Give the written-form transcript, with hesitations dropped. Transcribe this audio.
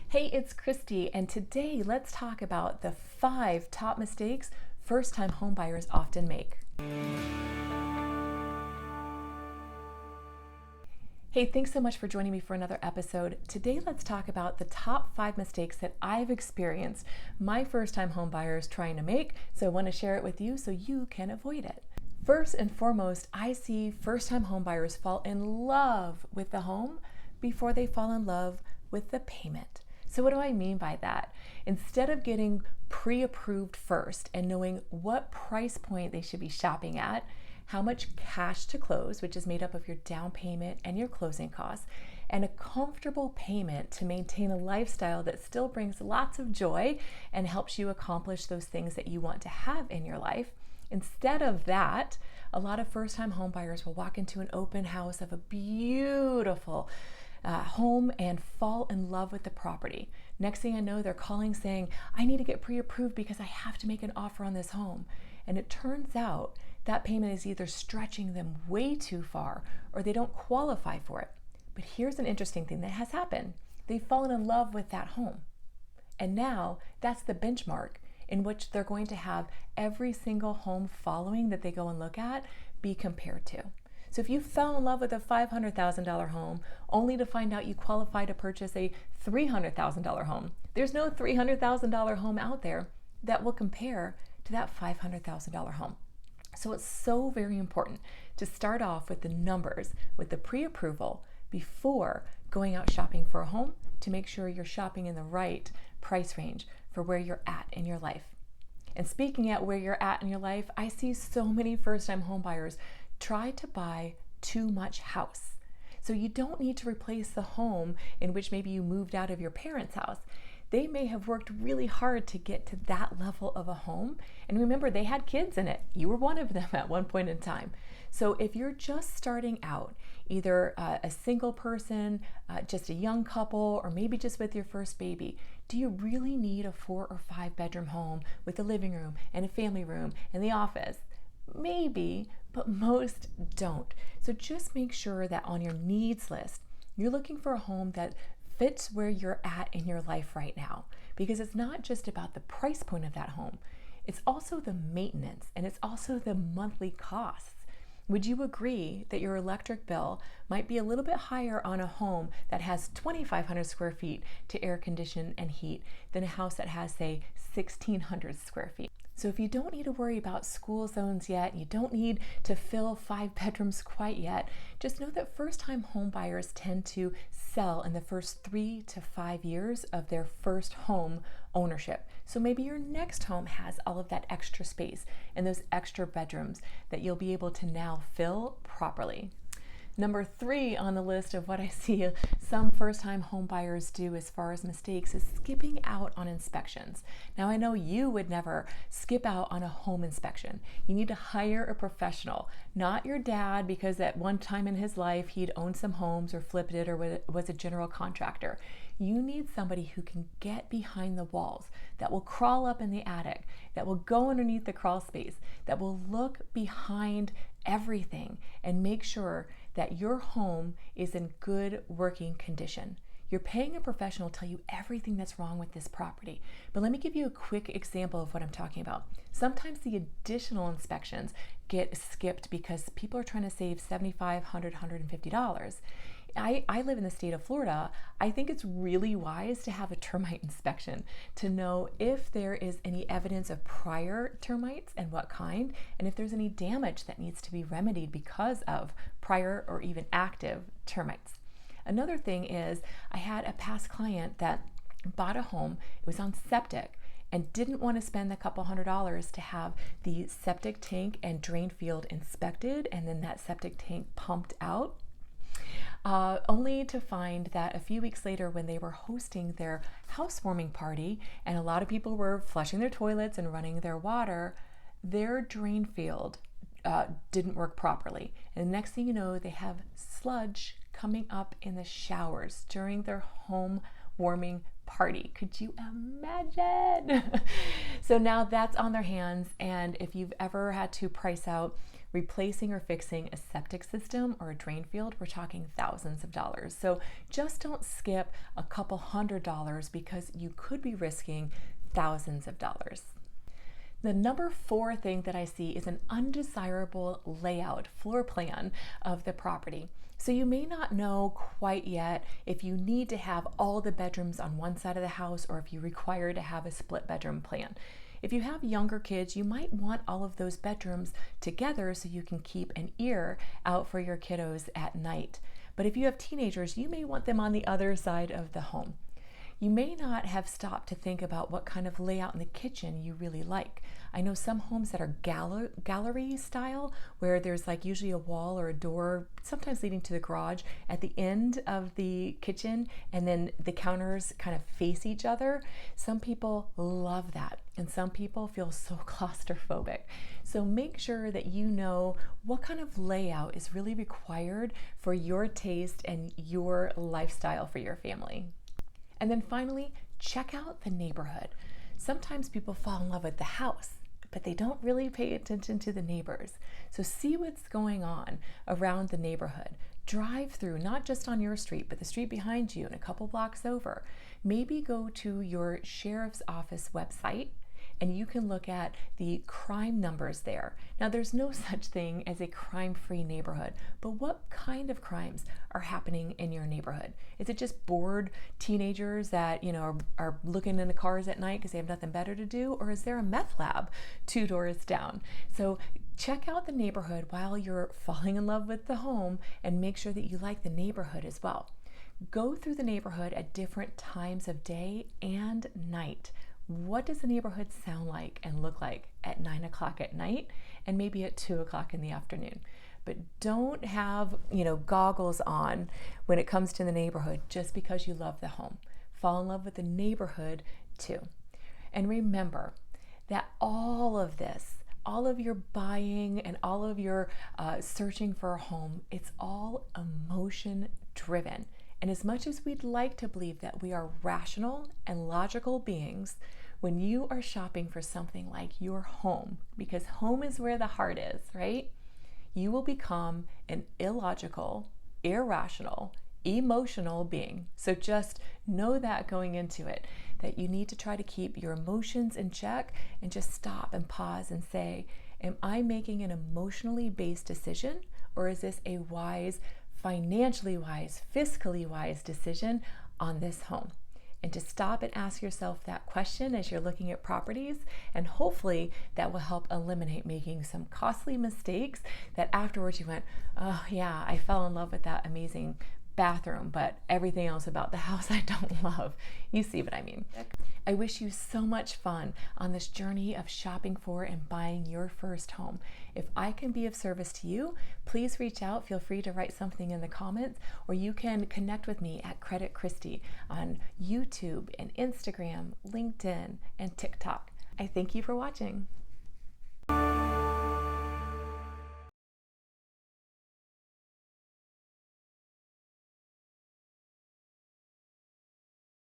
Hey, it's Christy, and today let's talk about the 5 top mistakes first-time homebuyers often make. Hey, thanks so much for joining me for another episode. Today let's talk about the top 5 mistakes that I've experienced my first-time homebuyers trying to make, so I want to share it with you so you can avoid it. First and foremost, I see first-time homebuyers fall in love with the home before they fall in love with the payment. So what do I mean by that? Instead of getting pre-approved first and knowing what price point they should be shopping at, how much cash to close, which is made up of your down payment and your closing costs, and a comfortable payment to maintain a lifestyle that still brings lots of joy and helps you accomplish those things that you want to have in your life. Instead of that, a lot of first-time homebuyers will walk into an open house of a beautiful home and fall in love with the property. Next thing I know, they're calling saying, I need to get pre-approved because I have to make an offer on this home. And it turns out that payment is either stretching them way too far or they don't qualify for it. But here's an interesting thing that has happened. They've fallen in love with that home. And now that's the benchmark in which they're going to have every single home following that they go and look at be compared to. So if you fell in love with a $500,000 home only to find out you qualify to purchase a $300,000 home, there's no $300,000 home out there that will compare to that $500,000 home. So it's so very important to start off with the numbers, with the pre-approval before going out shopping for a home to make sure you're shopping in the right price range for where you're at in your life. And speaking at where you're at in your life, I see so many first-time homebuyers try to buy too much house. So you don't need to replace the home in which maybe you moved out of your parents' house. They may have worked really hard to get to that level of a home. And remember, they had kids in it. You were one of them at one point in time. So if you're just starting out, either a single person, just a young couple, or maybe just with your first baby, do you really need a 4 or 5 bedroom home with a living room and a family room and the office? Maybe, but most don't. So just make sure that on your needs list, you're looking for a home that fits where you're at in your life right now. Because it's not just about the price point of that home, it's also the maintenance and it's also the monthly costs. Would you agree that your electric bill might be a little bit higher on a home that has 2,500 square feet to air condition and heat than a house that has, say, 1,600 square feet? So if you don't need to worry about school zones yet, you don't need to fill 5 bedrooms quite yet, just know that first-time home buyers tend to sell in the first 3 to 5 years of their first home ownership. So maybe your next home has all of that extra space and those extra bedrooms that you'll be able to now fill properly. Number 3 on the list of what I see some first-time home buyers do as far as mistakes is skipping out on inspections. Now I know you would never skip out on a home inspection. You need to hire a professional, not your dad because at one time in his life he'd owned some homes or flipped it or was a general contractor. You need somebody who can get behind the walls, that will crawl up in the attic, that will go underneath the crawl space, that will look behind everything and make sure that your home is in good working condition. You're paying a professional to tell you everything that's wrong with this property. But let me give you a quick example of what I'm talking about. Sometimes the additional inspections get skipped because people are trying to save $75, $100, $150. I live in the state of Florida. I think it's really wise to have a termite inspection to know if there is any evidence of prior termites and what kind, and if there's any damage that needs to be remedied because of prior or even active termites. Another thing is I had a past client that bought a home, it was on septic, and didn't want to spend a couple $100s to have the septic tank and drain field inspected and then that septic tank pumped out. Only to find that a few weeks later when they were hosting their housewarming party and a lot of people were flushing their toilets and running their water, their drain field didn't work properly. And the next thing you know, they have sludge coming up in the showers during their home warming party. Could you imagine? So now that's on their hands, and if you've ever had to price out Replacing or fixing a septic system or a drain field, we're talking thousands of dollars. So just don't skip a couple $100 because you could be risking thousands of dollars. The number 4 thing that I see is an undesirable layout, floor plan of the property. So you may not know quite yet if you need to have all the bedrooms on one side of the house or if you require to have a split bedroom plan. If you have younger kids, you might want all of those bedrooms together so you can keep an ear out for your kiddos at night. But if you have teenagers, you may want them on the other side of the home. You may not have stopped to think about what kind of layout in the kitchen you really like. I know some homes that are gallery style, where there's like usually a wall or a door, sometimes leading to the garage at the end of the kitchen, and then the counters kind of face each other. Some people love that, and some people feel so claustrophobic. So make sure that you know what kind of layout is really required for your taste and your lifestyle for your family. And then finally, check out the neighborhood. Sometimes people fall in love with the house, but they don't really pay attention to the neighbors. So see what's going on around the neighborhood. Drive through, not just on your street, but the street behind you and a couple blocks over. Maybe go to your sheriff's office website and you can look at the crime numbers there. Now, there's no such thing as a crime-free neighborhood, but what kind of crimes are happening in your neighborhood? Is it just bored teenagers that, are looking in the cars at night because they have nothing better to do? Or is there a meth lab 2 doors down? So check out the neighborhood while you're falling in love with the home and make sure that you like the neighborhood as well. Go through the neighborhood at different times of day and night. What does the neighborhood sound like and look like at 9 o'clock at night and maybe at 2 o'clock in the afternoon? But don't have, goggles on when it comes to the neighborhood just because you love the home. Fall in love with the neighborhood too. And remember that all of this, all of your buying and all of your searching for a home, it's all emotion driven. And as much as we'd like to believe that we are rational and logical beings, when you are shopping for something like your home, because home is where the heart is, right? You will become an illogical, irrational, emotional being. So just know that going into it, that you need to try to keep your emotions in check and just stop and pause and say, am I making an emotionally based decision, or is this a wise, financially wise, fiscally wise decision on this home? And to stop and ask yourself that question as you're looking at properties, and hopefully that will help eliminate making some costly mistakes that afterwards you went, oh yeah, I fell in love with that amazing bathroom, but everything else about the house I don't love. You see what I mean. I wish you so much fun on this journey of shopping for and buying your first home. If I can be of service to you, please reach out. Feel free to write something in the comments, or you can connect with me at Credit Christy on YouTube and Instagram, LinkedIn, and TikTok. I thank you for watching.